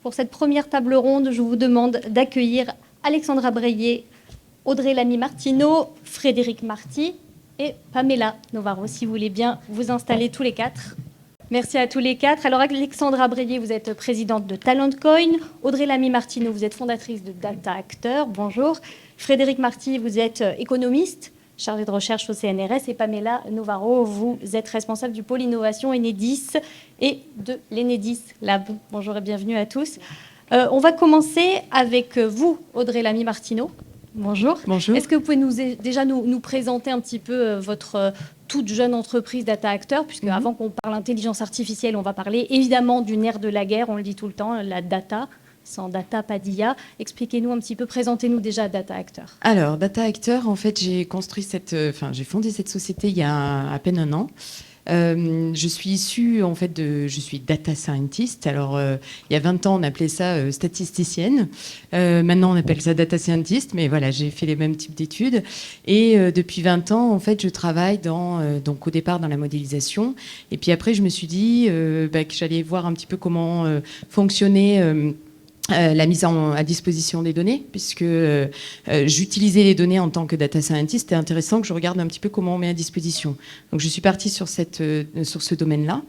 Pour cette première table ronde, je vous demande d'accueillir Alexandra Breillet, Audrey Lamy-Martineau, Frédéric Marty et Pamela Novaro, si vous voulez bien vous installer tous les quatre. Merci à tous les quatre. Alors Alexandra Breillet, vous êtes présidente de TalentCoin. Audrey Lamy-Martineau, vous êtes fondatrice de Data Acteur. Bonjour. Frédéric Marty, vous êtes économiste, chargé de recherche au CNRS. Et Pamela Novaro, vous êtes responsable du pôle innovation Enedis et de l'Enedis Lab. Bonjour et bienvenue à tous. On va commencer avec vous, Audrey Lamy-Martineau. Bonjour. Bonjour. Est-ce que vous pouvez déjà nous présenter un petit peu votre toute jeune entreprise Data Acteur, puisque avant qu'on parle intelligence artificielle, on va parler évidemment du nerf de la guerre, on le dit tout le temps, la data. Sans data, pas d'IA. Expliquez-nous un petit peu, présentez-nous déjà Data Acteur. Alors, Data Acteur, en fait, j'ai fondé cette société il y a à peine un an. Je suis issue, en fait, je suis data scientist. Alors, il y a 20 ans, on appelait ça statisticienne. Maintenant, on appelle ça data scientist. Mais voilà, j'ai fait les mêmes types d'études. Et depuis 20 ans, en fait, je travaille donc au départ dans la modélisation. Et puis après, je me suis dit que j'allais voir un petit peu comment fonctionnait la mise à disposition des données, puisque j'utilisais les données en tant que data scientist. C'était intéressant que je regarde un petit peu comment on met à disposition. Donc je suis partie sur ce domaine-là.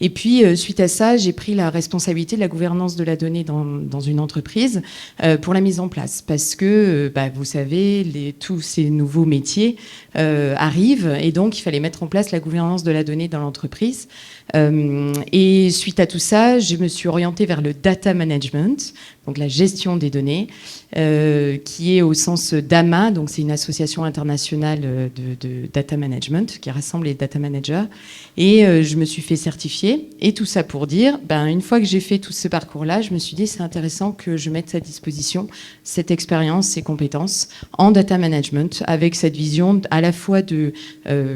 Et puis, suite à ça, j'ai pris la responsabilité de la gouvernance de la donnée dans une entreprise pour la mise en place. Parce que, vous savez, tous ces nouveaux métiers arrivent et donc il fallait mettre en place la gouvernance de la donnée dans l'entreprise. Et suite à tout ça, je me suis orientée vers le data management, donc la gestion des données, qui est au sens d'AMA, donc c'est une association internationale de data management qui rassemble les data managers. Et je me suis fait certifier. Et tout ça pour dire, une fois que j'ai fait tout ce parcours-là, je me suis dit c'est intéressant que je mette à disposition cette expérience, ces compétences en data management, avec cette vision à la fois de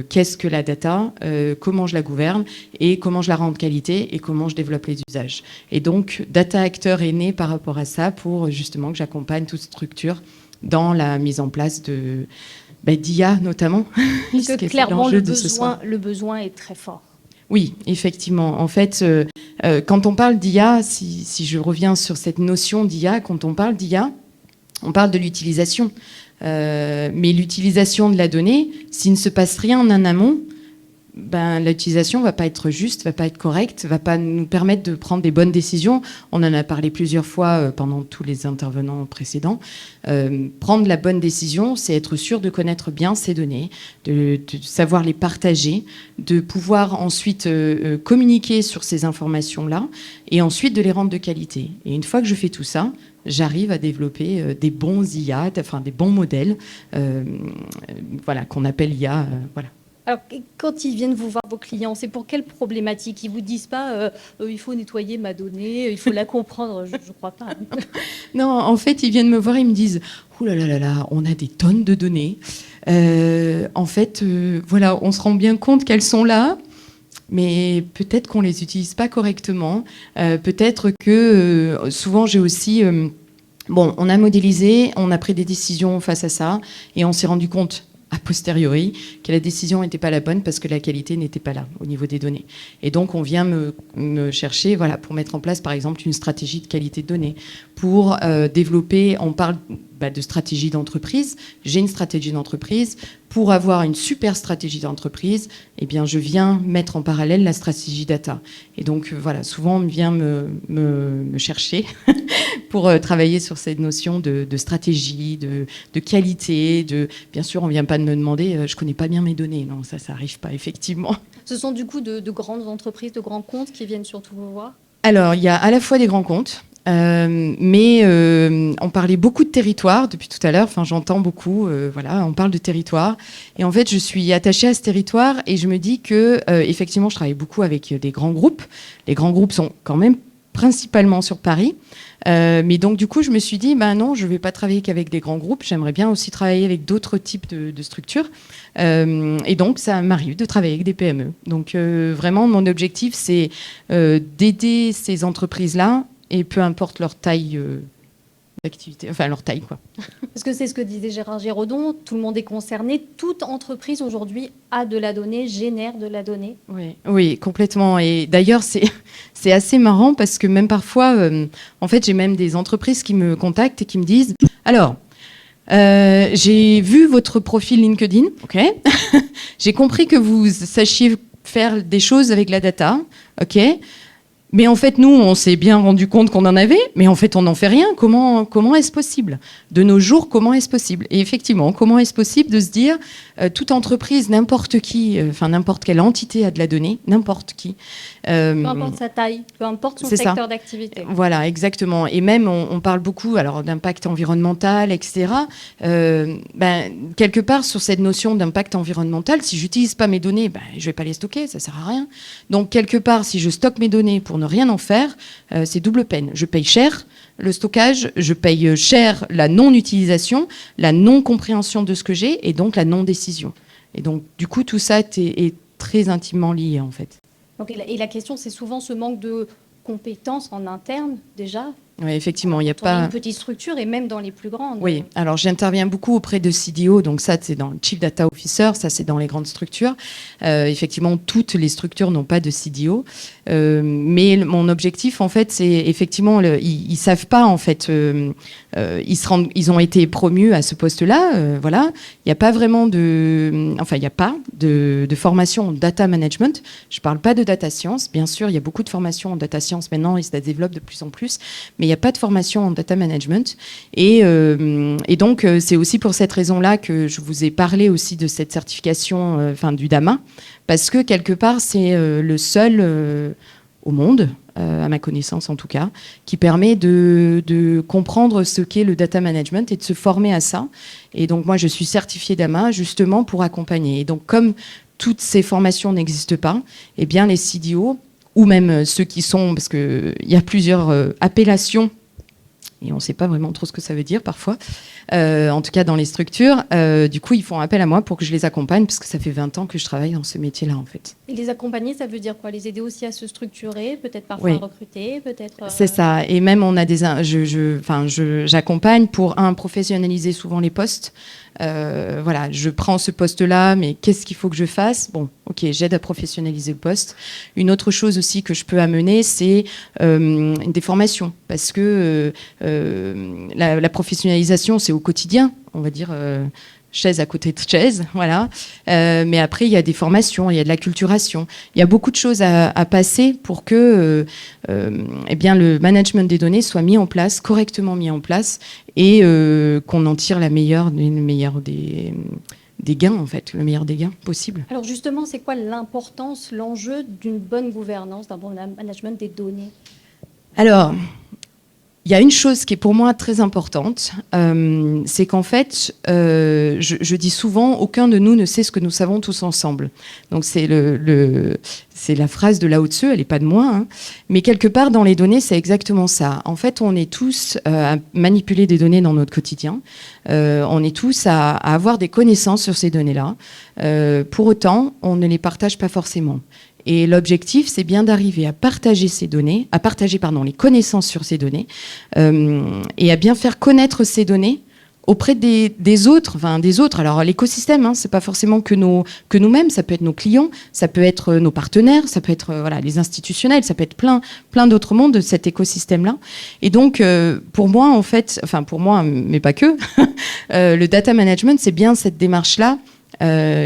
qu'est-ce que la data, comment je la gouverne et comment je la rends de qualité et comment je développe les usages. Et donc, Data Acteur est né par rapport à ça pour justement que j'accompagne toute structure dans la mise en place d'IA notamment. Parce que clairement, le besoin est très fort. Oui, effectivement. En fait, quand on parle d'IA, si je reviens sur cette notion d'IA, quand on parle d'IA, on parle de l'utilisation. Mais l'utilisation de la donnée, s'il ne se passe rien en amont, l'utilisation ne va pas être juste, ne va pas être correcte, ne va pas nous permettre de prendre des bonnes décisions. On en a parlé plusieurs fois pendant tous les intervenants précédents. Prendre la bonne décision, c'est être sûr de connaître bien ces données, de savoir les partager, de pouvoir ensuite communiquer sur ces informations-là et ensuite de les rendre de qualité. Et une fois que je fais tout ça, j'arrive à développer des bons IA, des bons modèles, qu'on appelle IA. Voilà. Alors, quand ils viennent vous voir, vos clients, c'est pour quelle problématique? Ils ne vous disent pas il faut nettoyer ma donnée, il faut la comprendre, je ne crois pas. Non, en fait, ils viennent me voir, ils me disent ouh là là là là, on a des tonnes de données. En fait, on se rend bien compte qu'elles sont là, mais peut-être qu'on ne les utilise pas correctement. Peut-être que souvent, j'ai aussi... on a modélisé, on a pris des décisions face à ça, et on s'est rendu compte a posteriori que la décision n'était pas la bonne parce que la qualité n'était pas là au niveau des données. Et donc, on vient me chercher pour mettre en place, par exemple, une stratégie de qualité de données, pour développer, on parle de stratégie d'entreprise, j'ai une stratégie d'entreprise, pour avoir une super stratégie d'entreprise, je viens mettre en parallèle la stratégie data. Et donc, souvent, on vient me chercher pour travailler sur cette notion de stratégie, de qualité. Bien sûr, on ne vient pas de me demander je ne connais pas bien mes données. Non, ça n'arrive pas, effectivement. Ce sont du coup de grandes entreprises, de grands comptes qui viennent surtout vous voir? Alors, il y a à la fois des grands comptes, mais on parlait beaucoup de territoire depuis tout à l'heure. J'entends beaucoup, on parle de territoire. Et en fait, je suis attachée à ce territoire et je me dis que, effectivement, je travaille beaucoup avec des grands groupes. Les grands groupes sont quand même principalement sur Paris. Mais donc, du coup, je me suis dit, non, je ne vais pas travailler qu'avec des grands groupes. J'aimerais bien aussi travailler avec d'autres types de structures. Et donc, ça m'arrive de travailler avec des PME. Donc, vraiment, mon objectif, c'est d'aider ces entreprises-là, et peu importe leur taille d'activité, enfin leur taille, quoi. Parce que c'est ce que disait Gérard Giraudon, tout le monde est concerné, toute entreprise aujourd'hui a de la donnée, génère de la donnée. Oui, oui, complètement. Et d'ailleurs, c'est assez marrant parce que même parfois, en fait, j'ai même des entreprises qui me contactent et qui me disent, alors, j'ai vu votre profil LinkedIn, ok. J'ai compris que vous sachiez faire des choses avec la data, ok. Mais en fait, nous, on s'est bien rendu compte qu'on en avait, mais en fait, on n'en fait rien. Comment est-ce possible ? De nos jours, comment est-ce possible ? Et effectivement, comment est-ce possible de se dire, toute entreprise, n'importe qui, enfin n'importe quelle entité a de la donnée, n'importe qui. Peu importe sa taille, peu importe son secteur d'activité. Voilà, exactement. Et même, on parle beaucoup alors d'impact environnemental, etc. Quelque part, sur cette notion d'impact environnemental, si j'utilise pas mes données, je vais pas les stocker, ça sert à rien. Donc, quelque part, si je stocke mes données pour ne rien en faire, c'est double peine. Je paye cher le stockage, je paye cher la non-utilisation, la non-compréhension de ce que j'ai, et donc la non-décision. Et donc, du coup, tout ça est très intimement lié, en fait. Donc, et la question, c'est souvent ce manque de compétences en interne, déjà. Oui, effectivement, il n'y a pas... une petite structure et même dans les plus grandes. Oui, alors j'interviens beaucoup auprès de CDO, donc ça c'est dans le Chief Data Officer, ça c'est dans les grandes structures. Effectivement, toutes les structures n'ont pas de CDO, mais mon objectif en fait, c'est effectivement, ils savent pas en fait, ils ont été promus à ce poste-là, voilà. Il n'y a pas vraiment de formation en data management. Je parle pas de data science, bien sûr, il y a beaucoup de formations en data science maintenant et ça se développe de plus en plus. Mais il n'y a pas de formation en data management. Et donc, c'est aussi pour cette raison-là que je vous ai parlé aussi de cette certification du DAMA, parce que quelque part, c'est le seul au monde, à ma connaissance en tout cas, qui permet de comprendre ce qu'est le data management et de se former à ça. Et donc, moi, je suis certifiée DAMA justement pour accompagner. Et donc, comme toutes ces formations n'existent pas, eh bien, les CDO... ou même ceux qui sont, parce qu'il y a plusieurs appellations, et on ne sait pas vraiment trop ce que ça veut dire parfois, en tout cas dans les structures, du coup ils font appel à moi pour que je les accompagne, parce que ça fait 20 ans que je travaille dans ce métier-là en fait. Et les accompagner, ça veut dire quoi ? Les aider aussi à se structurer, peut-être parfois à recruter, peut-être... C'est ça, et même on a j'accompagne pour professionnaliser souvent les postes. Voilà, je prends ce poste-là, mais qu'est-ce qu'il faut que je fasse ? Bon, ok, j'aide à professionnaliser le poste. Une autre chose aussi que je peux amener, c'est des formations, parce que la professionnalisation, c'est au quotidien, on va dire chaise à côté de chaise, voilà. Mais après, il y a des formations, il y a de l'acculturation, il y a beaucoup de choses à passer pour que le management des données soit mis en place, correctement mis en place, et qu'on en tire le meilleur des gains, en fait, le meilleur des gains possible. Alors justement, c'est quoi l'importance, l'enjeu d'une bonne gouvernance, d'un bon management des données ? Alors, il y a une chose qui est pour moi très importante, c'est qu'en fait, je dis souvent, aucun de nous ne sait ce que nous savons tous ensemble. Donc c'est c'est la phrase de Lao Tzu, elle n'est pas de moi, hein, mais quelque part dans les données, c'est exactement ça. En fait, on est tous à manipuler des données dans notre quotidien, on est tous à avoir des connaissances sur ces données-là. Pour autant, on ne les partage pas forcément. Et l'objectif, c'est bien d'arriver à partager ces données, les connaissances sur ces données, et à bien faire connaître ces données auprès des autres. Alors l'écosystème, c'est pas forcément que nous-mêmes, ça peut être nos clients, ça peut être nos partenaires, ça peut être les institutionnels, ça peut être plein d'autres mondes de cet écosystème-là. Et donc pour moi, mais pas que, le data management, c'est bien cette démarche-là.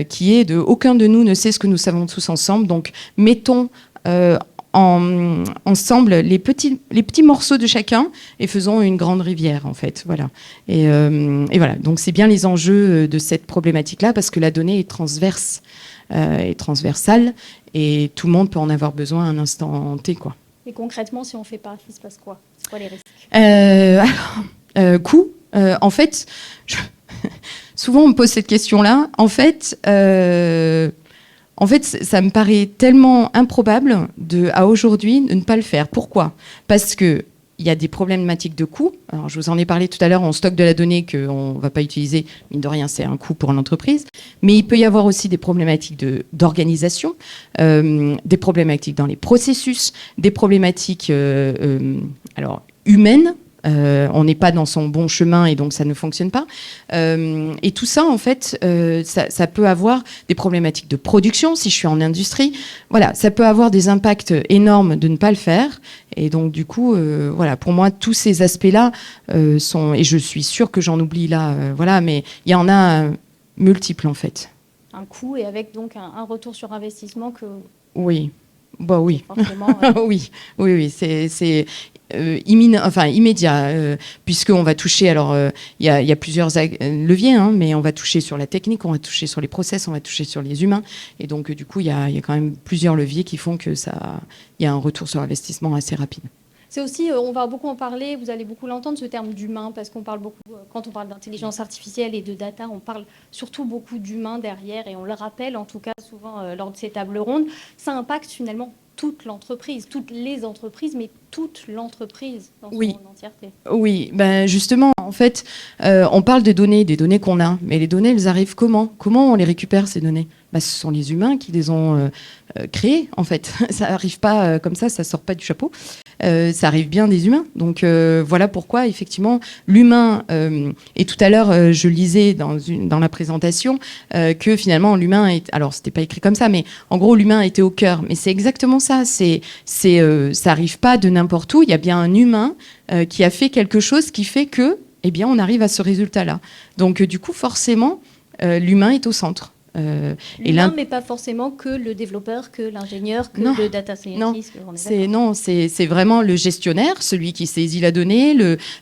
Qui est de aucun de nous ne sait ce que nous savons tous ensemble. Donc, mettons ensemble les petits morceaux de chacun et faisons une grande rivière, en fait. Voilà. Et voilà. Donc, c'est bien les enjeux de cette problématique-là parce que la donnée est transverse, est transversale et tout le monde peut en avoir besoin à un instant T, quoi. Et concrètement, si on ne fait pas, il se passe quoi ? C'est quoi les risques ? Coût. En fait, souvent on me pose cette question-là. En fait, ça me paraît tellement improbable à aujourd'hui de ne pas le faire. Pourquoi ? Parce que il y a des problématiques de coût. Alors, je vous en ai parlé tout à l'heure, on stocke de la donnée qu'on ne va pas utiliser. Mine de rien, c'est un coût pour l'entreprise. Mais il peut y avoir aussi des problématiques d'organisation, des problématiques dans les processus, des problématiques humaines. on n'est pas dans son bon chemin et donc ça ne fonctionne pas. Et tout ça, en fait, ça peut avoir des problématiques de production si je suis en industrie. Voilà, ça peut avoir des impacts énormes de ne pas le faire. Et donc, du coup, voilà, pour moi, tous ces aspects-là sont... Et je suis sûre que j'en oublie là, voilà, mais il y en a multiples, en fait. Un coût et avec donc un retour sur investissement que... Oui, bah oui. Forcément, oui, c'est immédiat, puisqu'on va toucher, alors il y a plusieurs leviers, hein, mais on va toucher sur la technique, on va toucher sur les process, on va toucher sur les humains, et donc du coup il y a quand même plusieurs leviers qui font que il y a un retour sur investissement assez rapide. C'est aussi, on va beaucoup en parler, vous allez beaucoup l'entendre, ce terme d'humain, parce qu'on parle beaucoup, quand on parle d'intelligence artificielle et de data, on parle surtout beaucoup d'humain derrière, et on le rappelle en tout cas souvent lors de ces tables rondes. Ça impacte finalement toute l'entreprise, toutes les entreprises, mais toute l'entreprise dans son entièreté. Oui, ben justement, en fait, on parle des données qu'on a, mais les données, elles arrivent comment? Comment on les récupère, ces données? Ben, ce sont les humains qui les ont créées, en fait. Ça n'arrive pas comme ça sort pas du chapeau. Ça arrive bien des humains. Donc voilà pourquoi, effectivement, l'humain, et tout à l'heure, je lisais dans la présentation que finalement, l'humain est... Alors, c'était pas écrit comme ça, mais en gros, l'humain était au cœur. Mais c'est exactement ça. Ça arrive pas de n'importe où. Il y a bien un humain qui a fait quelque chose qui fait que, eh bien, on arrive à ce résultat-là. Donc, du coup, forcément, l'humain est au centre. L'humain, mais pas forcément que le développeur, que l'ingénieur, que le data scientist. C'est vraiment le gestionnaire, celui qui saisit la donnée,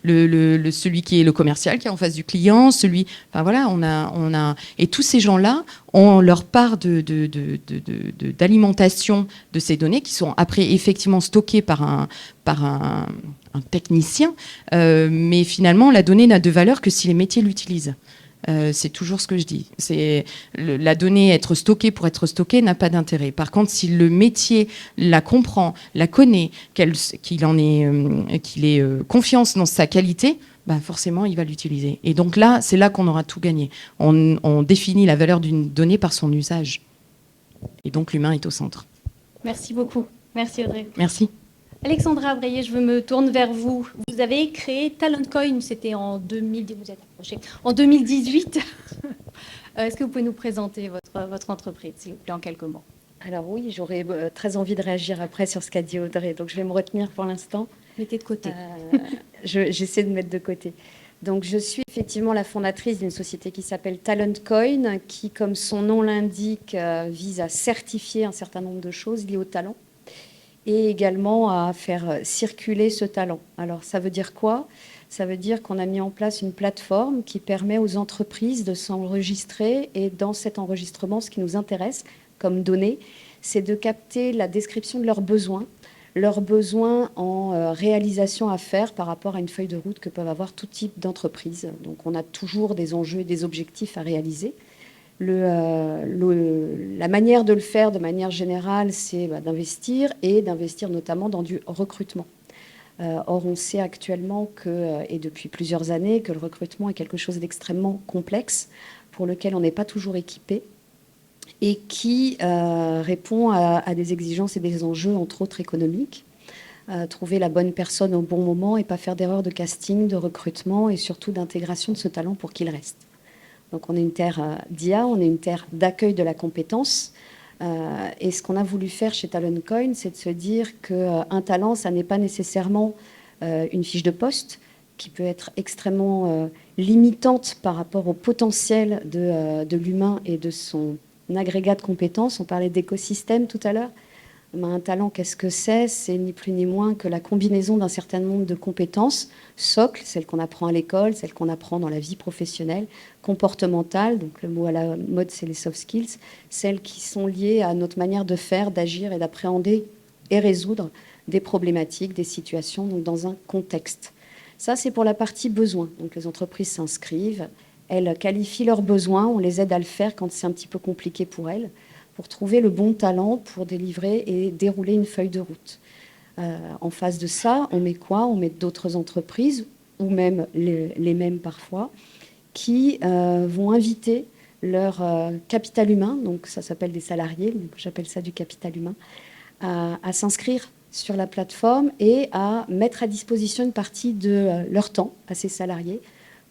celui qui est le commercial, qui est en face du client, enfin voilà, on a, et tous ces gens-là ont leur part d'alimentation de ces données qui sont après effectivement stockées par un technicien, mais finalement la donnée n'a de valeur que si les métiers l'utilisent. C'est toujours ce que je dis. La donnée être stockée pour être stockée n'a pas d'intérêt. Par contre, si le métier la comprend, la connaît, qu'il ait confiance dans sa qualité, ben forcément, il va l'utiliser. Et donc là, c'est là qu'on aura tout gagné. On définit la valeur d'une donnée par son usage. Et donc, l'humain est au centre. Merci beaucoup. Merci Audrey. Merci. Alexandra Abrier, je me tourne vers vous. Vous avez créé TalentCoin, c'était en 2018. Est-ce que vous pouvez nous présenter votre entreprise, s'il vous plaît, en quelques mots? Alors oui, j'aurais très envie de réagir après sur ce qu'a dit Audrey, donc je vais me retenir pour l'instant. Mettez de côté. J'essaie de mettre de côté. Donc je suis effectivement la fondatrice d'une société qui s'appelle TalentCoin, qui, comme son nom l'indique, vise à certifier un certain nombre de choses liées au talent, et également à faire circuler ce talent. Alors, ça veut dire quoi? Ça veut dire qu'on a mis en place une plateforme qui permet aux entreprises de s'enregistrer, et dans cet enregistrement, ce qui nous intéresse comme données, c'est de capter la description de leurs besoins en réalisation à faire par rapport à une feuille de route que peuvent avoir tout type d'entreprises. Donc, on a toujours des enjeux et des objectifs à réaliser. La manière de le faire de manière générale, c'est d'investir, et d'investir notamment dans du recrutement. Or, on sait actuellement et depuis plusieurs années, que le recrutement est quelque chose d'extrêmement complexe, pour lequel on n'est pas toujours équipé, et qui répond à des exigences et des enjeux, entre autres économiques. Trouver la bonne personne au bon moment et pas faire d'erreur de casting, de recrutement, et surtout d'intégration de ce talent pour qu'il reste. Donc on est une terre d'IA, on est une terre d'accueil de la compétence. Et ce qu'on a voulu faire chez TalentCoin, c'est de se dire qu'un talent, ça n'est pas nécessairement une fiche de poste, qui peut être extrêmement limitante par rapport au potentiel de l'humain et de son agrégat de compétences. On parlait d'écosystème tout à l'heure. Un talent, qu'est-ce que c'est? C'est ni plus ni moins que la combinaison d'un certain nombre de compétences socles, celles qu'on apprend à l'école, celles qu'on apprend dans la vie professionnelle, comportementales, donc le mot à la mode, c'est les soft skills, celles qui sont liées à notre manière de faire, d'agir et d'appréhender et résoudre des problématiques, des situations, donc dans un contexte. Ça, c'est pour la partie besoins. Donc les entreprises s'inscrivent, elles qualifient leurs besoins, on les aide à le faire quand c'est un petit peu compliqué pour elles, pour trouver le bon talent pour délivrer et dérouler une feuille de route. En face de ça, on met quoi? On met d'autres entreprises, ou même les mêmes parfois, qui vont inviter leur capital humain, donc ça s'appelle des salariés, donc j'appelle ça du capital humain, à s'inscrire sur la plateforme et à mettre à disposition une partie de leur temps à ces salariés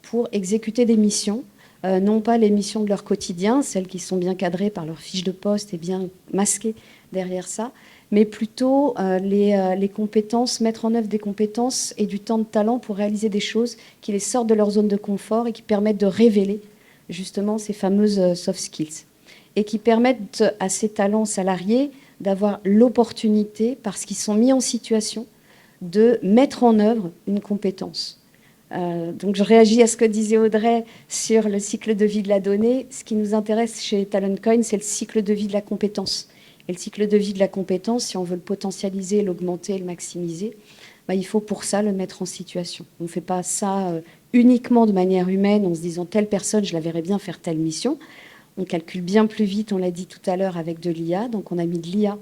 pour exécuter des missions, non pas les missions de leur quotidien, celles qui sont bien cadrées par leur fiche de poste et bien masquées derrière ça, mais plutôt les compétences, mettre en œuvre des compétences et du temps de talent pour réaliser des choses qui les sortent de leur zone de confort et qui permettent de révéler justement ces fameuses soft skills et qui permettent à ces talents salariés d'avoir l'opportunité, parce qu'ils sont mis en situation, de mettre en œuvre une compétence. Donc je réagis à ce que disait Audrey sur le cycle de vie de la donnée. Ce qui nous intéresse chez TalentCoin, c'est le cycle de vie de la compétence. Et le cycle de vie de la compétence, si on veut le potentialiser, l'augmenter, le maximiser, il faut pour ça le mettre en situation. On ne fait pas ça uniquement de manière humaine en se disant telle personne, je la verrais bien faire telle mission. On calcule bien plus vite, on l'a dit tout à l'heure, avec de l'IA. Donc on a mis de l'IA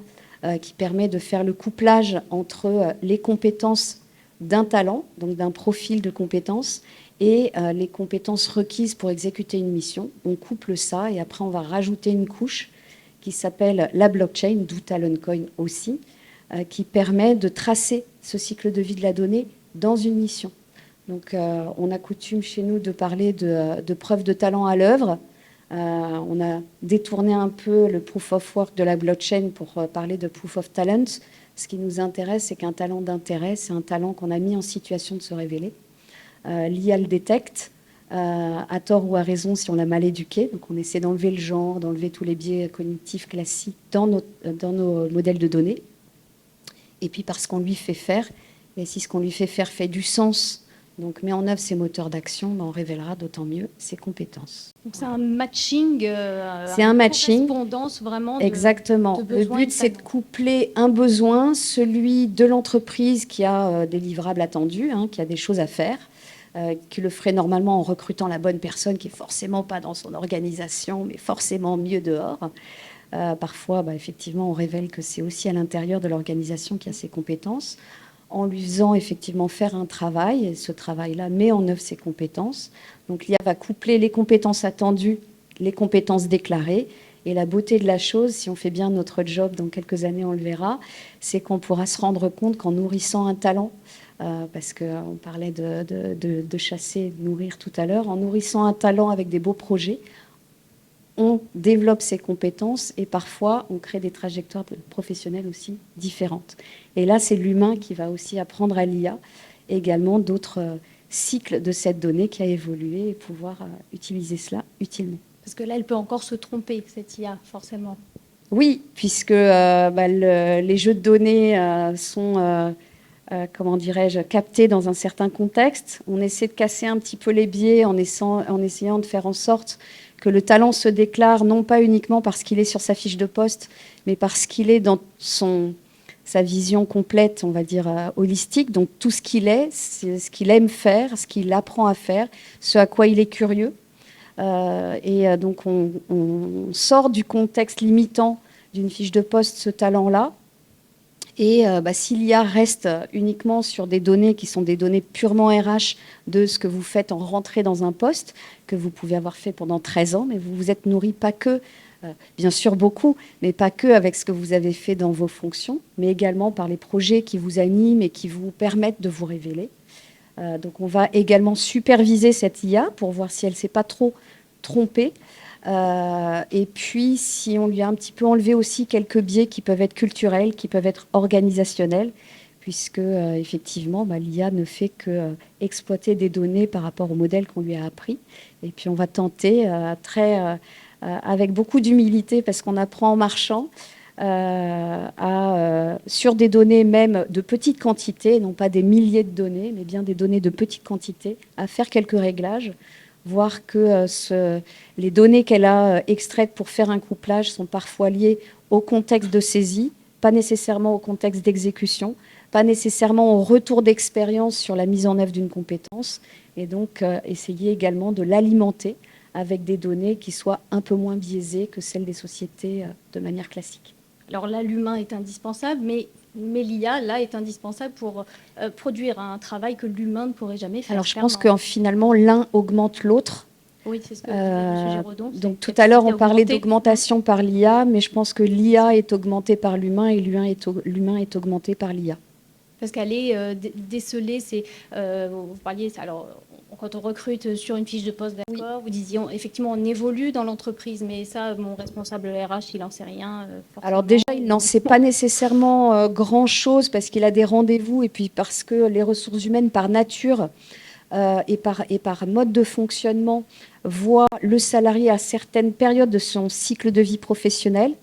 qui permet de faire le couplage entre les compétences d'un talent, donc d'un profil de compétences, et les compétences requises pour exécuter une mission. On couple ça et après on va rajouter une couche qui s'appelle la blockchain, d'où TalentCoin aussi, qui permet de tracer ce cycle de vie de la donnée dans une mission. Donc on a coutume chez nous de parler de preuve de talent à l'œuvre. On a détourné un peu le proof of work de la blockchain pour parler de proof of talent. Ce qui nous intéresse, c'est qu'un talent d'intérêt, c'est un talent qu'on a mis en situation de se révéler. L'IA le détecte, à tort ou à raison si on l'a mal éduqué. Donc on essaie d'enlever le genre, d'enlever tous les biais cognitifs classiques dans nos modèles de données. Et puis parce qu'on lui fait faire, et si ce qu'on lui fait faire fait du sens, donc met en œuvre ses moteurs d'action, on révélera d'autant mieux ses compétences. Donc c'est un matching, c'est un matching, correspondance vraiment. Exactement. Le but, c'est de coupler un besoin, celui de l'entreprise qui a des livrables attendus, qui a des choses à faire, qui le ferait normalement en recrutant la bonne personne, qui est forcément pas dans son organisation, mais forcément mieux dehors. Parfois, effectivement, on révèle que c'est aussi à l'intérieur de l'organisation qu'il y a ses compétences, en lui faisant effectivement faire un travail, et ce travail-là met en œuvre ses compétences. Donc l'IA va coupler les compétences attendues, les compétences déclarées, et la beauté de la chose, si on fait bien notre job, dans quelques années on le verra, c'est qu'on pourra se rendre compte qu'en nourrissant un talent, parce qu'on parlait de chasser, de nourrir tout à l'heure, en nourrissant un talent avec des beaux projets, on développe ses compétences et parfois on crée des trajectoires professionnelles aussi différentes. Et là, c'est l'humain qui va aussi apprendre à l'IA et également d'autres cycles de cette donnée qui a évolué et pouvoir utiliser cela utilement. Parce que là, elle peut encore se tromper, cette IA, forcément. Oui, puisque les jeux de données sont, comment dirais-je, captés dans un certain contexte. On essaie de casser un petit peu les biais en essayant de faire en sorte que le talent se déclare non pas uniquement parce qu'il est sur sa fiche de poste, mais parce qu'il est dans sa vision complète, on va dire, holistique. Donc tout ce qu'il est, c'est ce qu'il aime faire, ce qu'il apprend à faire, ce à quoi il est curieux. Donc on sort du contexte limitant d'une fiche de poste ce talent-là. Et si l'IA reste uniquement sur des données qui sont des données purement RH de ce que vous faites en rentrée dans un poste, que vous pouvez avoir fait pendant 13 ans, mais vous vous êtes nourri pas que, bien sûr beaucoup, mais pas que avec ce que vous avez fait dans vos fonctions, mais également par les projets qui vous animent et qui vous permettent de vous révéler. Donc on va également superviser cette IA pour voir si elle ne s'est pas trop trompée. Et puis, si on lui a un petit peu enlevé aussi quelques biais qui peuvent être culturels, qui peuvent être organisationnels, puisque effectivement, l'IA ne fait que exploiter des données par rapport au modèle qu'on lui a appris. Et puis, on va tenter avec beaucoup d'humilité, parce qu'on apprend en marchant, sur des données même de petite quantité, non pas des milliers de données, mais bien des données de petite quantité, à faire quelques réglages, voir que les données qu'elle a extraites pour faire un couplage sont parfois liées au contexte de saisie, pas nécessairement au contexte d'exécution, pas nécessairement au retour d'expérience sur la mise en œuvre d'une compétence, et donc essayer également de l'alimenter avec des données qui soient un peu moins biaisées que celles des sociétés de manière classique. Alors là, l'humain est indispensable, mais l'IA, là, est indispensable pour produire un travail que l'humain ne pourrait jamais faire. Alors je pense que finalement, l'un augmente l'autre. Oui, c'est ce que disait M. Giraudon. Donc tout à l'heure, on parlait d'augmentation par l'IA, mais je pense que l'IA est augmentée par l'humain et l'humain est augmenté par l'IA. Parce qu'aller déceler, vous parliez, alors quand on recrute sur une fiche de poste, d'accord, vous disiez, effectivement, on évolue dans l'entreprise, mais ça, mon responsable RH, il n'en sait rien. Alors déjà, il n'en sait pas nécessairement grand-chose parce qu'il a des rendez-vous et puis parce que les ressources humaines, par nature et par mode de fonctionnement, voient le salarié à certaines périodes de son cycle de vie professionnel.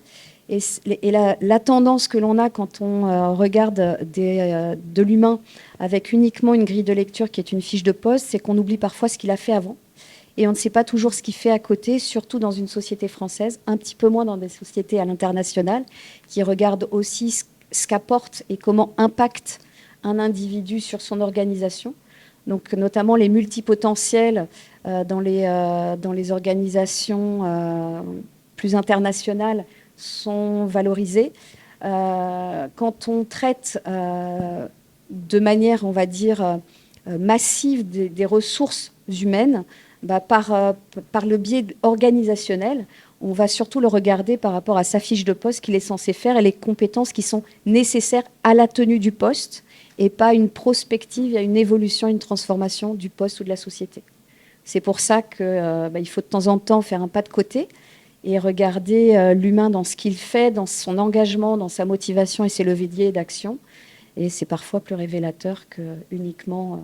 Et la tendance que l'on a quand on regarde de l'humain avec uniquement une grille de lecture qui est une fiche de poste, c'est qu'on oublie parfois ce qu'il a fait avant. Et on ne sait pas toujours ce qu'il fait à côté, surtout dans une société française, un petit peu moins dans des sociétés à l'international, qui regardent aussi ce qu'apporte et comment impacte un individu sur son organisation. Donc notamment les multipotentiels dans les organisations plus internationales sont valorisés. Quand on traite de manière, on va dire, massive des ressources humaines, par le biais organisationnel, on va surtout le regarder par rapport à sa fiche de poste qu'il est censé faire et les compétences qui sont nécessaires à la tenue du poste et pas une prospective, une évolution, une transformation du poste ou de la société. C'est pour ça qu'il faut de temps en temps faire un pas de côté et regarder l'humain dans ce qu'il fait, dans son engagement, dans sa motivation et ses leviers d'action. Et c'est parfois plus révélateur que uniquement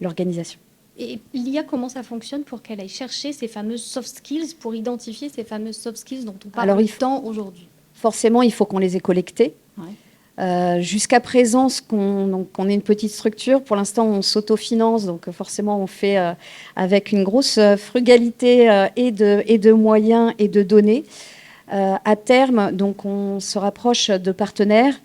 l'organisation. Et l'IA, comment ça fonctionne pour qu'elle aille chercher ces fameuses soft skills, pour identifier ces fameuses soft skills dont on parle tant aujourd'hui? Forcément, il faut qu'on les ait collectées. Ouais. Jusqu'à présent, on est une petite structure. Pour l'instant, on s'autofinance, donc forcément, on fait avec une grosse frugalité et de moyens et de données. À terme, donc, on se rapproche de partenaires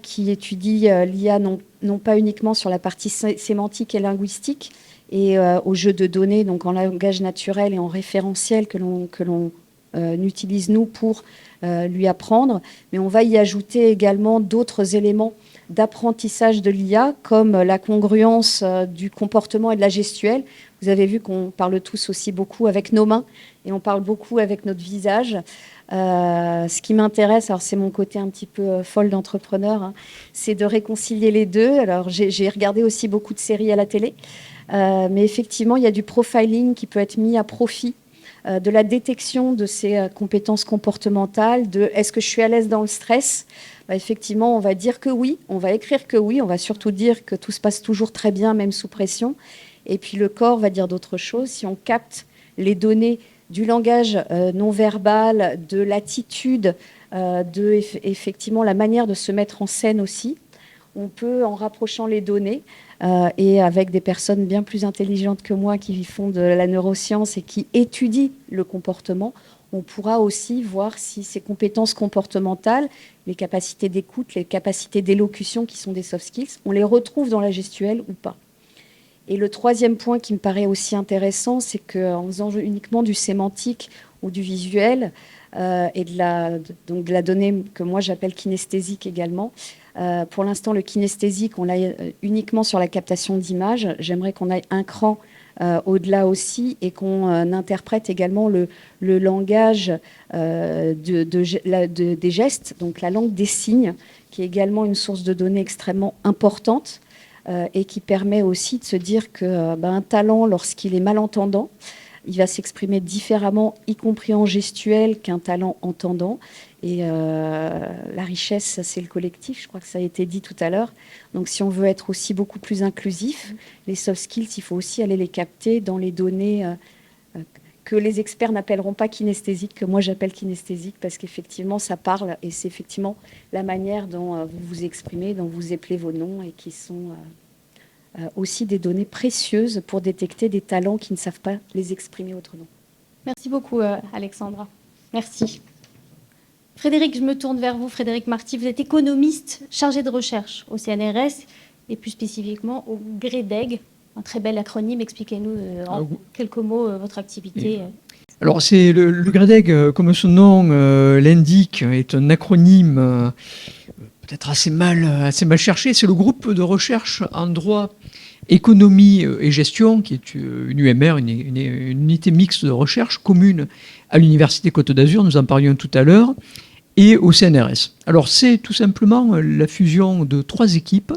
qui étudient l'IA non pas uniquement sur la partie sémantique et linguistique et au jeu de données, donc en langage naturel et en référentiel que l'on utilise nous pour lui apprendre, mais on va y ajouter également d'autres éléments d'apprentissage de l'IA comme la congruence du comportement et de la gestuelle. Vous avez vu qu'on parle tous aussi beaucoup avec nos mains et on parle beaucoup avec notre visage. Ce qui m'intéresse, alors c'est mon côté un petit peu folle d'entrepreneur, hein, c'est de réconcilier les deux. Alors j'ai regardé aussi beaucoup de séries à la télé, mais effectivement il y a du profiling qui peut être mis à profit de la détection de ces compétences comportementales, de est-ce que je suis à l'aise dans le stress. Effectivement, on va dire que oui, on va écrire que oui, on va surtout dire que tout se passe toujours très bien, même sous pression. Et puis le corps va dire d'autres choses. Si on capte les données du langage non verbal, de l'attitude, effectivement la manière de se mettre en scène aussi, on peut, en rapprochant les données, et avec des personnes bien plus intelligentes que moi qui font de la neuroscience et qui étudient le comportement, on pourra aussi voir si ces compétences comportementales, les capacités d'écoute, les capacités d'élocution qui sont des soft skills, on les retrouve dans la gestuelle ou pas. Et le troisième point qui me paraît aussi intéressant, c'est qu'en faisant uniquement du sémantique ou du visuel et de la donnée que moi j'appelle kinesthésique également, pour l'instant le kinesthésique, on l'a uniquement sur la captation d'images. J'aimerais qu'on aille un cran au-delà aussi et qu'on interprète également le langage des gestes, donc la langue des signes, qui est également une source de données extrêmement importante. Et qui permet aussi de se dire qu'un talent, lorsqu'il est malentendant, il va s'exprimer différemment, y compris en gestuel, qu'un talent entendant. Et la richesse, ça, c'est le collectif, je crois que ça a été dit tout à l'heure. Donc si on veut être aussi beaucoup plus inclusif, les soft skills, il faut aussi aller les capter dans les données que les experts n'appelleront pas kinesthésiques, que moi j'appelle kinesthésiques, parce qu'effectivement ça parle et c'est effectivement la manière dont vous vous exprimez, dont vous appelez vos noms et qui sont aussi des données précieuses pour détecter des talents qui ne savent pas les exprimer autrement. Merci beaucoup Alexandra. Merci. Frédéric, je me tourne vers vous. Frédéric Marty, vous êtes économiste chargé de recherche au CNRS et plus spécifiquement au GREDEG. Un très bel acronyme, expliquez-nous en quelques mots votre activité. Alors c'est le GREDEG, comme son nom l'indique, est un acronyme peut-être assez mal cherché. C'est le groupe de recherche en droit économie et gestion, qui est une UMR, une unité mixte de recherche commune à l'Université Côte d'Azur, nous en parlions tout à l'heure, et au CNRS. Alors c'est tout simplement la fusion de 3 équipes,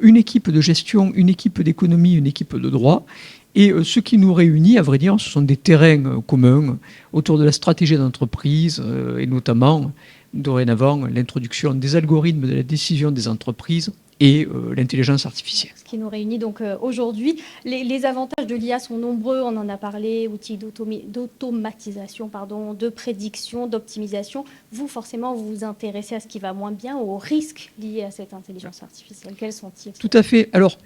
une équipe de gestion, une équipe d'économie, une équipe de droit. Et ce qui nous réunit, à vrai dire, ce sont des terrains communs autour de la stratégie d'entreprise et notamment, dorénavant, l'introduction des algorithmes de la décision des entreprises et l'intelligence artificielle. Ce qui nous réunit donc aujourd'hui. Les avantages de l'IA sont nombreux, on en a parlé, outils d'automatisation, de prédiction, d'optimisation. Vous, forcément, vous vous intéressez à ce qui va moins bien, aux risques liés à cette intelligence artificielle. Quels sont-ils? Tout à fait. Alors,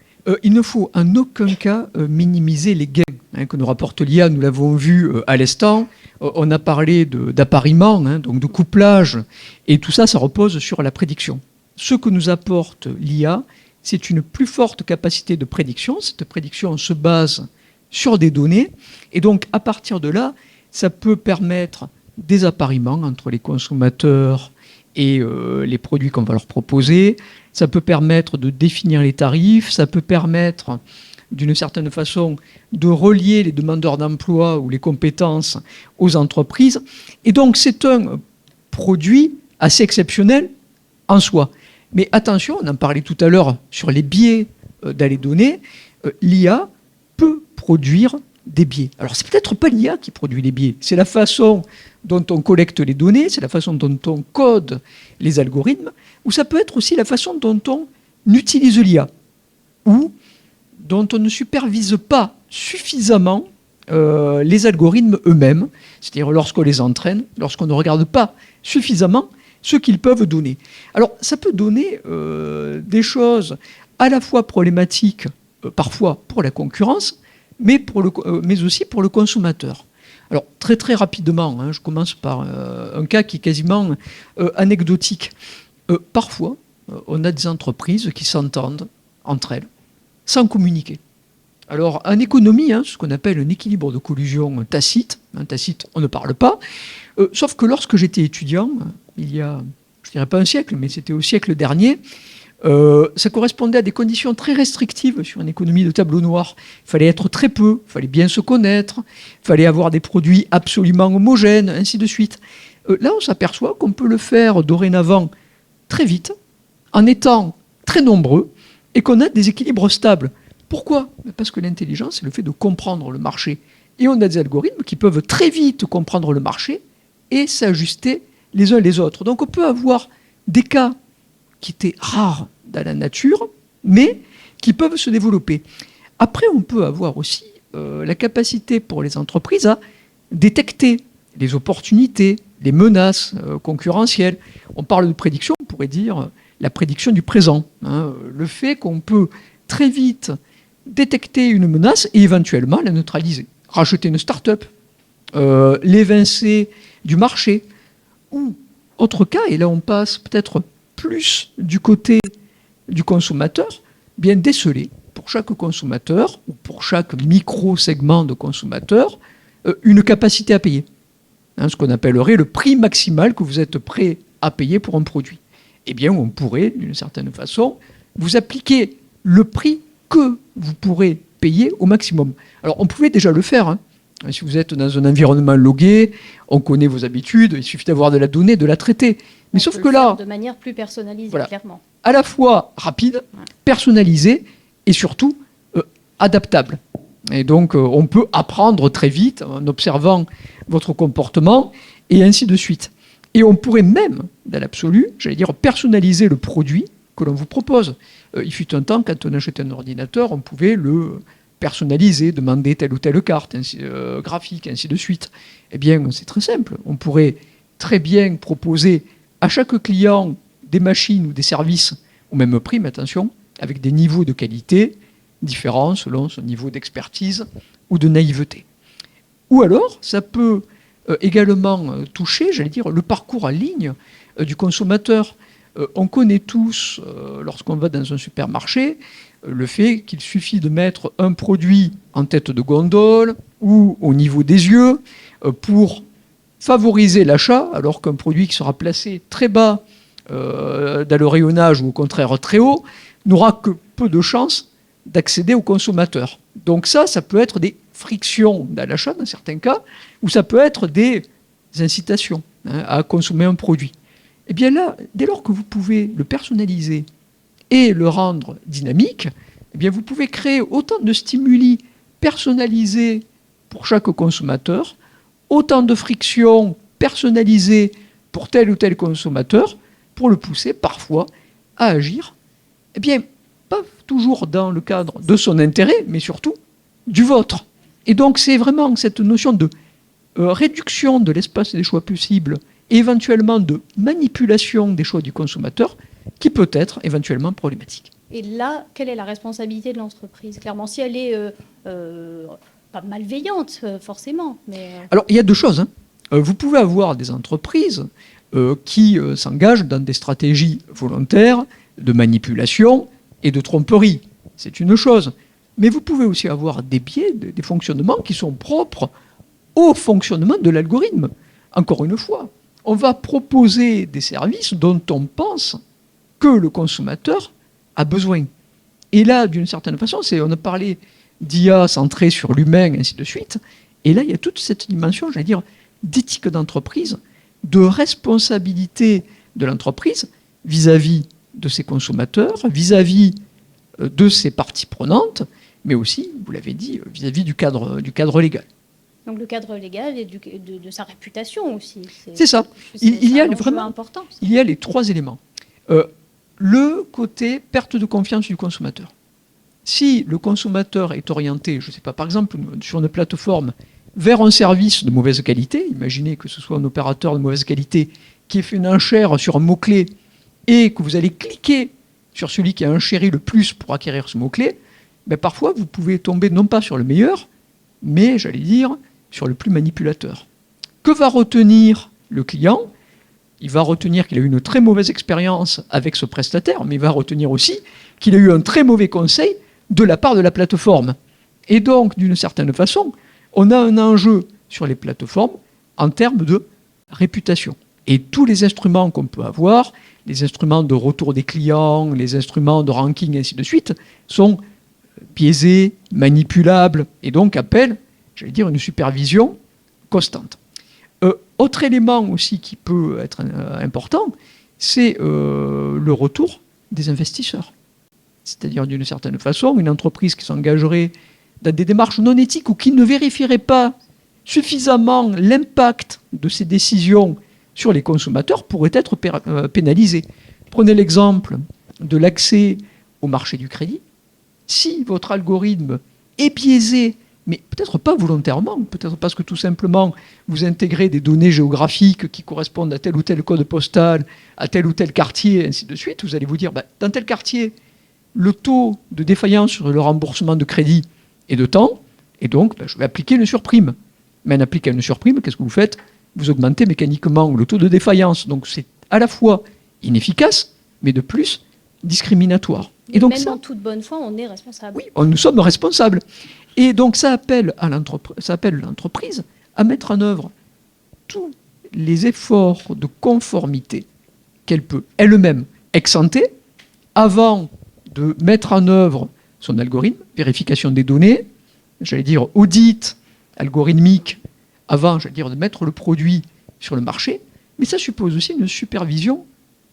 il ne faut en aucun cas minimiser les gains que nous rapporte l'IA. Nous l'avons vu à l'instant. On a parlé d'appariement, donc de couplage, et tout ça, ça repose sur la prédiction. Ce que nous apporte l'IA, c'est une plus forte capacité de prédiction. Cette prédiction se base sur des données, et donc à partir de là, ça peut permettre des appariements entre les consommateurs et les produits qu'on va leur proposer. Ça peut permettre de définir les tarifs, ça peut permettre d'une certaine façon de relier les demandeurs d'emploi ou les compétences aux entreprises. Et donc c'est un produit assez exceptionnel en soi. Mais attention, on en parlait tout à l'heure sur les biais dans les données, l'IA peut produire des biais. Alors c'est peut-être pas l'IA qui produit les biais, c'est la façon dont on collecte les données, c'est la façon dont on code les algorithmes, ou ça peut être aussi la façon dont on utilise l'IA, ou dont on ne supervise pas suffisamment les algorithmes eux-mêmes, c'est-à-dire lorsqu'on les entraîne, lorsqu'on ne regarde pas suffisamment ce qu'ils peuvent donner. Alors ça peut donner des choses à la fois problématiques, parfois pour la concurrence, mais aussi pour le consommateur. Alors très très rapidement, je commence par un cas qui est quasiment anecdotique. Parfois, on a des entreprises qui s'entendent entre elles sans communiquer. Alors en économie, ce qu'on appelle un équilibre de collusion tacite, tacite on ne parle pas, sauf que lorsque j'étais étudiant, il y a, je dirais pas un siècle, mais c'était au siècle dernier, ça correspondait à des conditions très restrictives sur une économie de tableau noir. Il fallait être très peu, il fallait bien se connaître, il fallait avoir des produits absolument homogènes, ainsi de suite. Là, on s'aperçoit qu'on peut le faire dorénavant très vite, en étant très nombreux, et qu'on a des équilibres stables. Pourquoi? Parce que l'intelligence, c'est le fait de comprendre le marché. Et on a des algorithmes qui peuvent très vite comprendre le marché et s'ajuster les uns les autres. Donc on peut avoir des cas qui étaient rares dans la nature, mais qui peuvent se développer. Après, on peut avoir aussi la capacité pour les entreprises à détecter les opportunités, les menaces concurrentielles. On parle de prédiction, on pourrait dire la prédiction du présent. Le fait qu'on peut très vite détecter une menace et éventuellement la neutraliser. Racheter une start-up, l'évincer du marché. Ou, autre cas, et là on passe peut-être plus du côté du consommateur, bien déceler pour chaque consommateur ou pour chaque micro-segment de consommateur une capacité à payer. Ce qu'on appellerait le prix maximal que vous êtes prêt à payer pour un produit. Eh bien, on pourrait, d'une certaine façon, vous appliquer le prix que vous pourrez payer au maximum. Alors, on pouvait déjà le faire. Si vous êtes dans un environnement logué, on connaît vos habitudes, il suffit d'avoir de la donnée, de la traiter. Mais sauf que là, de manière plus personnalisée, voilà, clairement. À la fois rapide, personnalisée et surtout adaptable. Et donc, on peut apprendre très vite en observant votre comportement et ainsi de suite. Et on pourrait même, dans l'absolu, j'allais dire, personnaliser le produit que l'on vous propose. Il fut un temps, quand on achetait un ordinateur, on pouvait le personnaliser, demander telle ou telle carte graphique, ainsi de suite. Eh bien, c'est très simple. On pourrait très bien proposer à chaque client des machines ou des services au même prix, mais attention, avec des niveaux de qualité différents selon son niveau d'expertise ou de naïveté. Ou alors, ça peut également toucher, j'allais dire, le parcours en ligne du consommateur. On connaît tous, lorsqu'on va dans un supermarché, le fait qu'il suffit de mettre un produit en tête de gondole ou au niveau des yeux pour favoriser l'achat, alors qu'un produit qui sera placé très bas dans le rayonnage ou au contraire très haut n'aura que peu de chances d'accéder au consommateur. Donc ça peut être des frictions dans l'achat dans certains cas, ou ça peut être des incitations à consommer un produit. Et bien là, dès lors que vous pouvez le personnaliser et le rendre dynamique, eh bien vous pouvez créer autant de stimuli personnalisés pour chaque consommateur, autant de frictions personnalisées pour tel ou tel consommateur, pour le pousser parfois à agir, eh bien, pas toujours dans le cadre de son intérêt, mais surtout du vôtre. Et donc, c'est vraiment cette notion de réduction de l'espace des choix possibles et éventuellement de manipulation des choix du consommateur qui peut être éventuellement problématique. Et là, quelle est la responsabilité de l'entreprise? Clairement, si elle est pas malveillante, forcément. Mais... Alors, il y a deux choses. Vous pouvez avoir des entreprises qui s'engagent dans des stratégies volontaires de manipulation et de tromperie. C'est une chose. Mais vous pouvez aussi avoir des biais, des fonctionnements qui sont propres au fonctionnement de l'algorithme. Encore une fois, on va proposer des services dont on pense que le consommateur a besoin. Et là, d'une certaine façon, on a parlé d'IA centrée sur l'humain, ainsi de suite. Et là, il y a toute cette dimension, j'allais dire, d'éthique d'entreprise, de responsabilité de l'entreprise vis-à-vis de ses consommateurs, vis-à-vis de ses parties prenantes, mais aussi, vous l'avez dit, vis-à-vis du cadre légal. Donc le cadre légal et de sa réputation aussi. C'est ça. Il y a vraiment important. Il y a les trois éléments. Le côté perte de confiance du consommateur. Si le consommateur est orienté, je ne sais pas, par exemple, sur une plateforme, vers un service de mauvaise qualité, imaginez que ce soit un opérateur de mauvaise qualité qui ait fait une enchère sur un mot-clé et que vous allez cliquer sur celui qui a enchéri le plus pour acquérir ce mot-clé, ben parfois vous pouvez tomber non pas sur le meilleur, mais j'allais dire sur le plus manipulateur. Que va retenir le client? Il va retenir qu'il a eu une très mauvaise expérience avec ce prestataire, mais il va retenir aussi qu'il a eu un très mauvais conseil de la part de la plateforme. Et donc, d'une certaine façon, on a un enjeu sur les plateformes en termes de réputation. Et tous les instruments qu'on peut avoir, les instruments de retour des clients, les instruments de ranking, ainsi de suite, sont biaisés, manipulables, et donc appellent, j'allais dire, une supervision constante. Autre élément aussi qui peut être important, c'est le retour des investisseurs. C'est-à-dire, d'une certaine façon, une entreprise qui s'engagerait dans des démarches non éthiques ou qui ne vérifierait pas suffisamment l'impact de ses décisions sur les consommateurs pourrait être pénalisée. Prenez l'exemple de l'accès au marché du crédit. Si votre algorithme est biaisé, mais peut-être pas volontairement, peut-être parce que tout simplement vous intégrez des données géographiques qui correspondent à tel ou tel code postal, à tel ou tel quartier, ainsi de suite, vous allez vous dire, dans tel quartier, le taux de défaillance sur le remboursement de crédit est de temps, et donc je vais appliquer une surprime. Mais en appliquant une surprime, qu'est-ce que vous faites? Vous augmentez mécaniquement le taux de défaillance. Donc c'est à la fois inefficace, mais de plus discriminatoire. Et donc même ça, en toute bonne foi, on est responsable. Oui, nous sommes responsables. Et donc ça appelle l'entreprise à mettre en œuvre tous les efforts de conformité qu'elle peut elle-même ex-ante avant de mettre en œuvre son algorithme, vérification des données, j'allais dire audit algorithmique avant, j'allais dire, de mettre le produit sur le marché, mais ça suppose aussi une supervision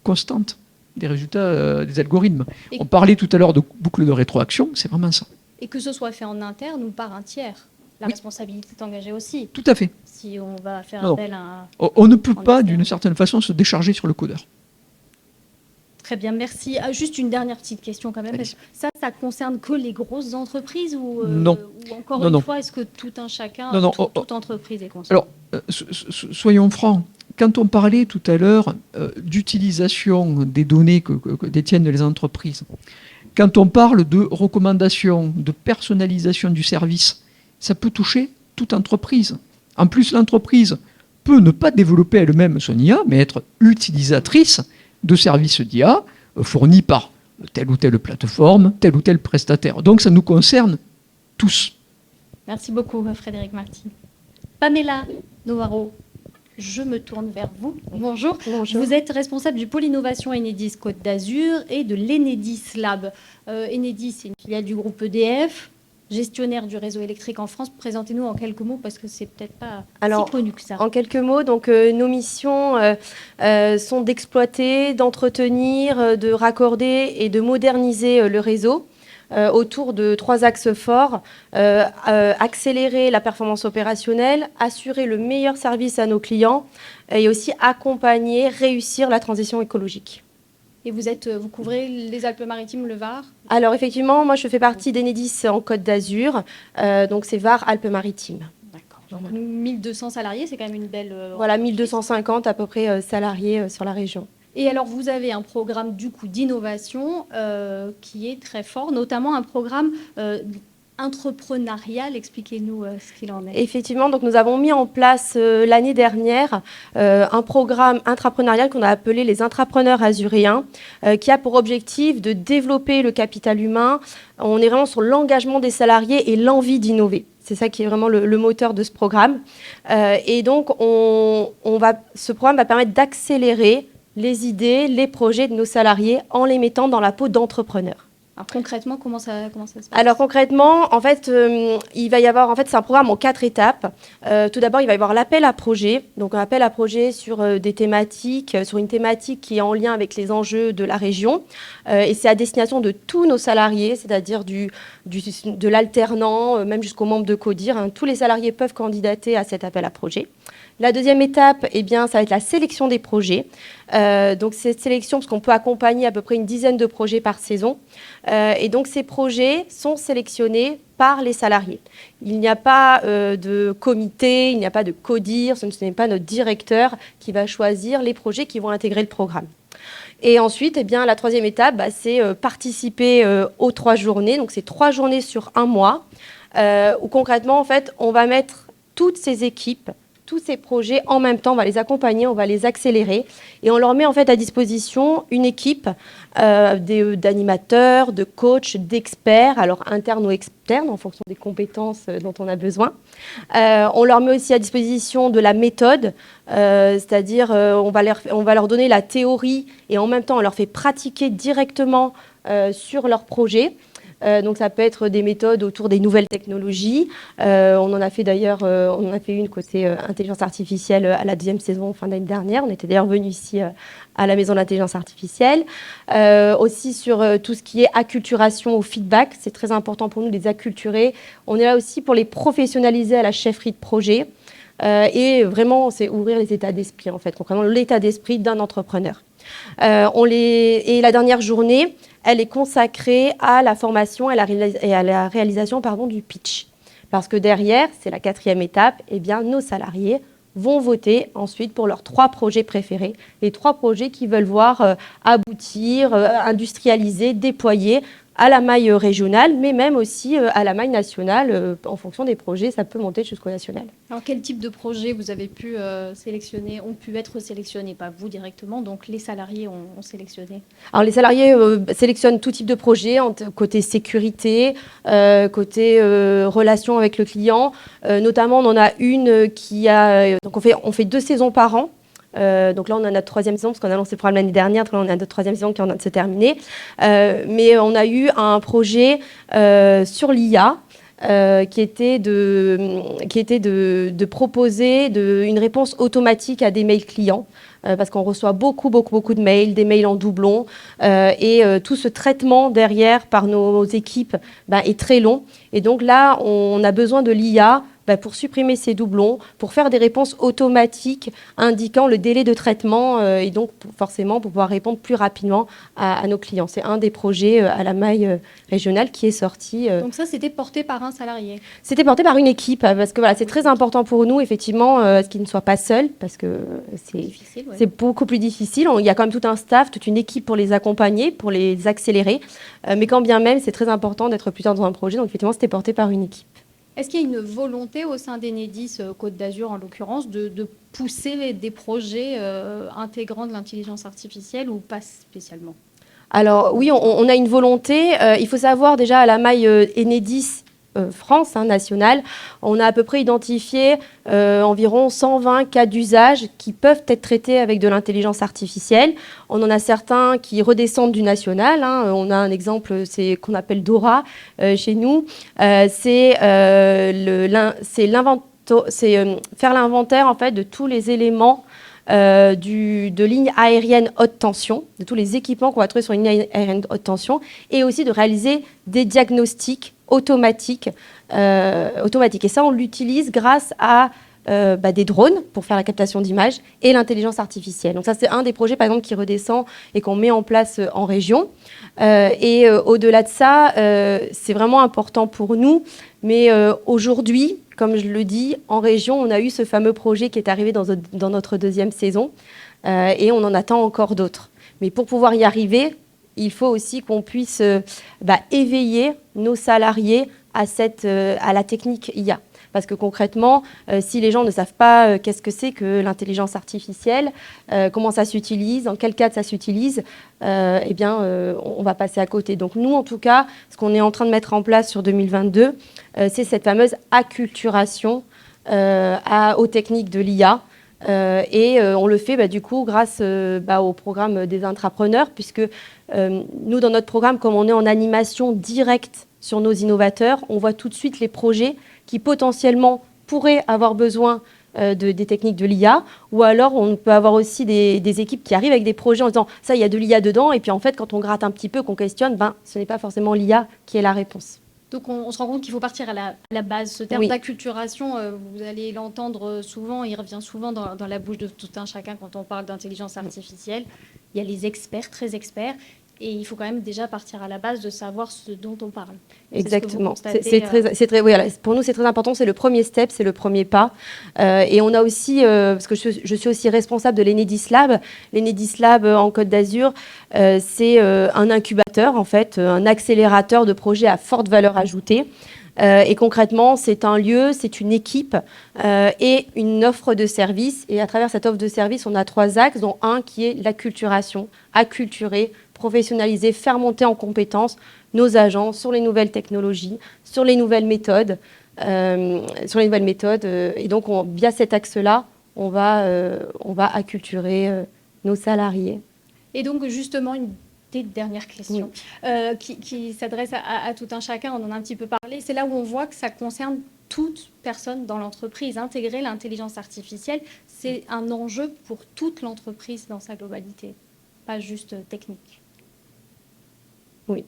constante des résultats des algorithmes. On parlait tout à l'heure de boucle de rétroaction, c'est vraiment ça. Et que ce soit fait en interne ou par un tiers. La responsabilité est engagée aussi. Tout à fait. Si on va faire appel à un... On ne peut pas, d'une certaine façon, se décharger sur le codeur. Très bien, merci. Juste une dernière petite question quand même. Ça concerne que les grosses entreprises ou, non. Ou encore une fois, est-ce que tout un chacun, toute entreprise est concernée? Alors, soyons francs. Quand on parlait tout à l'heure d'utilisation des données que détiennent les entreprises, quand on parle de recommandations, de personnalisation du service, ça peut toucher toute entreprise. En plus, l'entreprise peut ne pas développer elle-même son IA, mais être utilisatrice de services d'IA fournis par telle ou telle plateforme, tel ou tel prestataire. Donc ça nous concerne tous. Merci beaucoup, Frédéric Marty. Pamela Novaro. je me tourne vers vous. Bonjour. Bonjour. Vous êtes responsable du pôle innovation Enedis Côte d'Azur et de l'Enedis Lab. Enedis, c'est une filiale du groupe EDF, gestionnaire du réseau électrique en France. Présentez-nous en quelques mots parce que c'est peut-être pas si connu que ça. En quelques mots, donc, nos missions sont d'exploiter, d'entretenir, de raccorder et de moderniser le réseau. Autour de 3 axes forts, accélérer la performance opérationnelle, assurer le meilleur service à nos clients et aussi accompagner, réussir la transition écologique. Et vous couvrez les Alpes-Maritimes, le Var? Alors effectivement, moi je fais partie d'Enedis en Côte d'Azur, donc c'est Var Alpes-Maritimes. D'accord. Donc 1200 salariés, c'est quand même une belle... Voilà, 1250 à peu près salariés sur la région. Et alors, vous avez un programme du coup d'innovation qui est très fort, notamment un programme entrepreneurial. Expliquez-nous ce qu'il en est. Effectivement, donc nous avons mis en place l'année dernière un programme intrapreneurial qu'on a appelé les intrapreneurs azuréens, qui a pour objectif de développer le capital humain. On est vraiment sur l'engagement des salariés et l'envie d'innover. C'est ça qui est vraiment le moteur de ce programme. Et donc, ce programme va permettre d'accélérer les idées, les projets de nos salariés en les mettant dans la peau d'entrepreneurs. Alors concrètement, comment ça se passe? Alors concrètement, en fait, il va y avoir, c'est un programme en 4 étapes. Tout d'abord, il va y avoir l'appel à projet, donc un appel à projet sur des thématiques, sur une thématique qui est en lien avec les enjeux de la région, et c'est à destination de tous nos salariés, c'est-à-dire de l'alternant, même jusqu'aux membres de CODIR. Hein. Tous les salariés peuvent candidater à cet appel à projet. La deuxième étape, ça va être la sélection des projets. Donc cette sélection, parce qu'on peut accompagner à peu près une dizaine de projets par saison. Et donc ces projets sont sélectionnés par les salariés. Il n'y a pas de comité, il n'y a pas de CODIR, ce n'est pas notre directeur qui va choisir les projets qui vont intégrer le programme. Et ensuite, la troisième étape, c'est participer aux 3 journées. Donc c'est 3 journées sur un mois, où concrètement, en fait, on va mettre toutes ces équipes, tous ces projets en même temps, on va les accompagner, on va les accélérer et on leur met en fait à disposition une équipe d'animateurs, de coachs, d'experts, alors internes ou externes en fonction des compétences dont on a besoin. On leur met aussi à disposition de la méthode, c'est-à-dire on va leur donner la théorie et en même temps on leur fait pratiquer directement sur leur projet. Donc ça peut être des méthodes autour des nouvelles technologies. On en a fait d'ailleurs, on en a fait une côté intelligence artificielle à la 2e saison fin d'année dernière. On était d'ailleurs venu ici à la Maison de l'Intelligence Artificielle. Aussi sur tout ce qui est acculturation au feedback. C'est très important pour nous de les acculturer. On est là aussi pour les professionnaliser à la chefferie de projet. Et vraiment, c'est ouvrir les états d'esprit en fait, concrètement l'état d'esprit d'un entrepreneur. Et la dernière journée, elle est consacrée à la formation et à la réalisation du pitch. Parce que derrière, c'est la 4e étape, nos salariés vont voter ensuite pour leurs 3 projets préférés, les 3 projets qu'ils veulent voir aboutir, industrialiser, déployer à la maille régionale, mais même aussi à la maille nationale. En fonction des projets, ça peut monter jusqu'au national. Alors, quel type de projet vous avez pu sélectionner, ont pu être sélectionnés, pas vous directement, donc les salariés ont sélectionné? Alors, les salariés sélectionnent tout type de projet, côté sécurité, côté relation avec le client. Notamment, on en a une qui a... Donc, on fait 2 saisons par an. Donc là, on a notre 3e saison, parce qu'on a lancé le programme l'année dernière. Donc là, on a notre 3e saison qui est en train de se terminer. Mais on a eu un projet sur l'IA qui était de proposer une réponse automatique à des mails clients. Parce qu'on reçoit beaucoup de mails, des mails en doublon. Et tout ce traitement derrière par nos équipes est très long. Et donc là, on a besoin de l'IA pour supprimer ces doublons, pour faire des réponses automatiques indiquant le délai de traitement et donc forcément pour pouvoir répondre plus rapidement à nos clients. C'est un des projets à la maille régionale qui est sorti. Donc ça, c'était porté par un salarié? C'était porté par une équipe, parce que c'est très important pour nous, effectivement, qu'ils ne soient pas seuls, parce que c'est beaucoup plus difficile. Il y a quand même tout un staff, toute une équipe pour les accompagner, pour les accélérer. Mais quand bien même, c'est très important d'être plusieurs dans un projet. Donc effectivement, c'était porté par une équipe. Est-ce qu'il y a une volonté au sein d'Enedis Côte d'Azur, en l'occurrence, de pousser des projets intégrant de l'intelligence artificielle ou pas spécialement? Alors oui, on a une volonté. Il faut savoir déjà à la maille Enedis, France, nationale, on a à peu près identifié environ 120 cas d'usage qui peuvent être traités avec de l'intelligence artificielle. On en a certains qui redescendent du national. On a un exemple, c'est qu'on appelle Dora chez nous. C'est faire l'inventaire en fait de tous les éléments de lignes aériennes haute tension, de tous les équipements qu'on va trouver sur une ligne aérienne haute tension, et aussi de réaliser des diagnostics automatiques. Et ça, on l'utilise grâce à des drones pour faire la captation d'images et l'intelligence artificielle. Donc ça, c'est un des projets, par exemple, qui redescend et qu'on met en place en région. Au-delà de ça, c'est vraiment important pour nous. Mais aujourd'hui, comme je le dis, en région, on a eu ce fameux projet qui est arrivé dans notre deuxième saison et on en attend encore d'autres. Mais pour pouvoir y arriver, il faut aussi qu'on puisse éveiller nos salariés à la technique IA. Parce que concrètement, si les gens ne savent pas qu'est-ce que c'est que l'intelligence artificielle, comment ça s'utilise, dans quel cadre ça s'utilise, on va passer à côté. Donc nous, en tout cas, ce qu'on est en train de mettre en place sur 2022, c'est cette fameuse acculturation aux techniques de l'IA. On le fait du coup grâce au programme des intrapreneurs, puisque nous, dans notre programme, comme on est en animation directe sur nos innovateurs, on voit tout de suite les projets qui potentiellement pourraient avoir besoin des techniques de l'IA, ou alors on peut avoir aussi des équipes qui arrivent avec des projets en disant ça, il y a de l'IA dedans, et puis en fait, quand on gratte un petit peu, qu'on questionne, ce n'est pas forcément l'IA qui est la réponse. Donc on se rend compte qu'il faut partir à la base. Ce terme d'acculturation, vous allez l'entendre souvent, il revient souvent dans la bouche de tout un chacun quand on parle d'intelligence artificielle. Il y a les experts, très experts, et il faut quand même déjà partir à la base de savoir ce dont on parle. Exactement. Pour nous, c'est très important. C'est le premier step, c'est le premier pas. Et on a aussi, parce que je suis aussi responsable de l'Enedis Lab. L'Enedis Lab en Côte d'Azur, c'est un incubateur, en fait, un accélérateur de projets à forte valeur ajoutée. Et concrètement, c'est un lieu, c'est une équipe et une offre de service. Et à travers cette offre de service, on a 3 axes, dont un qui est l'acculturation, acculturer, professionnaliser, faire monter en compétences nos agents sur les nouvelles technologies, sur les nouvelles méthodes. Et donc, via cet axe-là, on va acculturer nos salariés. Et donc, justement, une dernière question qui s'adresse à tout un chacun, on en a un petit peu parlé. C'est là où on voit que ça concerne toute personne dans l'entreprise. Intégrer l'intelligence artificielle, c'est un enjeu pour toute l'entreprise dans sa globalité, pas juste technique. Oui.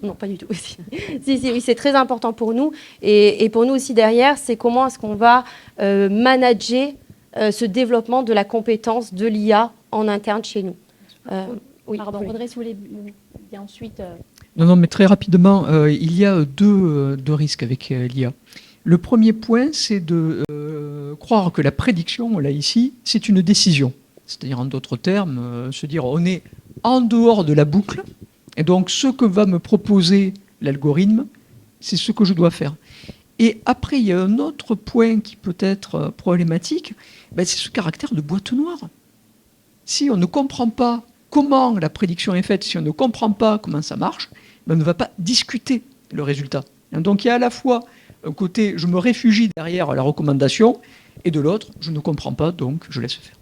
Non, pas du tout. Oui, c'est très important pour nous. Et pour nous aussi derrière, c'est comment est-ce qu'on va manager ce développement de la compétence de l'IA en interne chez nous. Audrey, si vous voulez bien ensuite... Non, mais très rapidement, il y a deux risques avec l'IA. Le premier point, c'est de croire que la prédiction, là, ici, c'est une décision. C'est-à-dire, en d'autres termes, se dire on est en dehors de la boucle, et donc ce que va me proposer l'algorithme, c'est ce que je dois faire. Et après, il y a un autre point qui peut être problématique, c'est ce caractère de boîte noire. Si on ne comprend pas comment la prédiction est faite, si on ne comprend pas comment ça marche, on ne va pas discuter le résultat. Donc il y a à la fois un côté, je me réfugie derrière la recommandation, et de l'autre, je ne comprends pas, donc je laisse faire.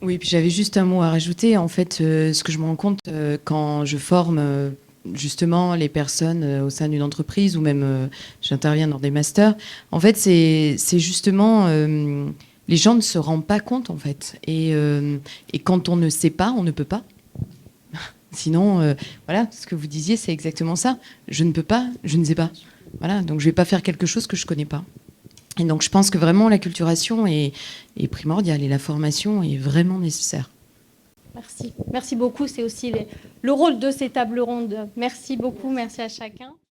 Oui, puis j'avais juste un mot à rajouter. En fait, ce que je me rends compte quand je forme justement les personnes au sein d'une entreprise ou même j'interviens dans des masters, en fait, c'est justement... les gens ne se rendent pas compte, en fait. Et quand on ne sait pas, on ne peut pas. Sinon, voilà, ce que vous disiez, c'est exactement ça. Je ne peux pas, je ne sais pas. Voilà, donc je ne vais pas faire quelque chose que je ne connais pas. Et donc, je pense que vraiment, l'acculturation est primordiale et la formation est vraiment nécessaire. Merci. Merci beaucoup. C'est aussi le rôle de ces tables rondes. Merci beaucoup. Merci à chacun.